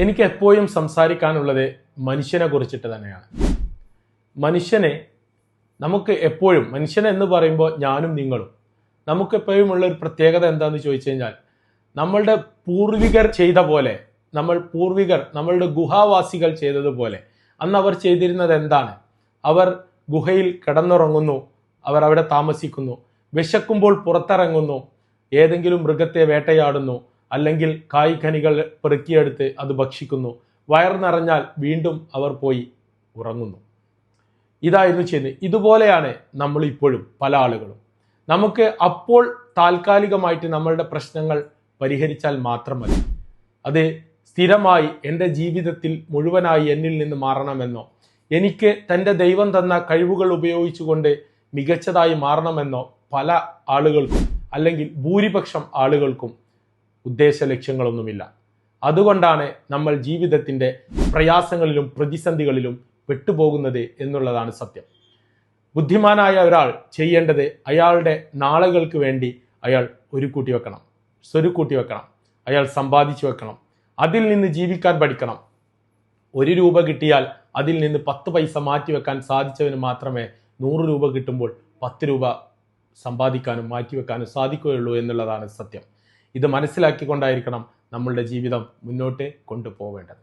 എനിക്ക് എപ്പോഴും സംസാരിക്കാനുള്ളത് മനുഷ്യനെ കുറിച്ചിട്ട് തന്നെയാണ്. മനുഷ്യനെ നമുക്ക് എപ്പോഴും, മനുഷ്യനെ എന്ന് പറയുമ്പോൾ ഞാനും നിങ്ങളും, നമുക്കെപ്പോഴും ഉള്ള ഒരു പ്രത്യേകത എന്താണെന്ന് ചോദിച്ചു കഴിഞ്ഞാൽ, നമ്മളുടെ പൂർവികർ ചെയ്ത പോലെ, നമ്മളുടെ ഗുഹാവാസികൾ ചെയ്തതുപോലെ അന്ന് അവർ ചെയ്തിരുന്നത് എന്താണ്? അവർ ഗുഹയിൽ കിടന്നുറങ്ങുന്നു, അവർ അവിടെ താമസിക്കുന്നു, വിശക്കുമ്പോൾ പുറത്തിറങ്ങുന്നു, ഏതെങ്കിലും മൃഗത്തെ വേട്ടയാടുന്നു, അല്ലെങ്കിൽ കായ്കനികൾ പെറുക്കിയെടുത്ത് അത് ഭക്ഷിക്കുന്നു, വയർ നിറഞ്ഞാൽ വീണ്ടും അവർ പോയി ഉറങ്ങുന്നു. ഇതായിരുന്നു ചെയ്യുന്നത്. ഇതുപോലെയാണ് നമ്മൾ ഇപ്പോഴും പല ആളുകളും. നമുക്ക് അപ്പോൾ താൽക്കാലികമായിട്ട് നമ്മളുടെ പ്രശ്നങ്ങൾ പരിഹരിച്ചാൽ മാത്രം മതി. അത് സ്ഥിരമായി എൻ്റെ ജീവിതത്തിൽ മുഴുവനായി എന്നിൽ നിന്ന് മാറണമെന്നോ, എനിക്ക് തൻ്റെ ദൈവം തന്ന കഴിവുകൾ ഉപയോഗിച്ചുകൊണ്ട് മികച്ചതായി മാറണമെന്നോ പല ആളുകൾക്കും, അല്ലെങ്കിൽ ഭൂരിപക്ഷം ആളുകൾക്കും ഉദ്ദേശ ലക്ഷ്യങ്ങളൊന്നുമില്ല. അതുകൊണ്ടാണ് നമ്മൾ ജീവിതത്തിൻ്റെ പ്രയാസങ്ങളിലും പ്രതിസന്ധികളിലും പെട്ടുപോകുന്നത് എന്നുള്ളതാണ് സത്യം. ബുദ്ധിമാനായ ഒരാൾ ചെയ്യേണ്ടത് അയാളുടെ നാളുകൾക്ക് വേണ്ടി അയാൾ സ്വരുക്കൂട്ടി വെക്കണം, അയാൾ സമ്പാദിച്ചു വെക്കണം, അതിൽ നിന്ന് ജീവിക്കാൻ പഠിക്കണം. 1 രൂപ കിട്ടിയാൽ അതിൽ നിന്ന് 10 പൈസ മാറ്റിവെക്കാൻ സാധിച്ചവന് മാത്രമേ 100 രൂപ കിട്ടുമ്പോൾ 10 രൂപ സമ്പാദിക്കാനും മാറ്റിവെക്കാനും സാധിക്കുകയുള്ളൂ എന്നുള്ളതാണ് സത്യം. ഇത് മനസ്സിലാക്കിക്കൊണ്ടായിരിക്കണം നമ്മളുടെ ജീവിതം മുന്നോട്ട് കൊണ്ടുപോവേണ്ടത്.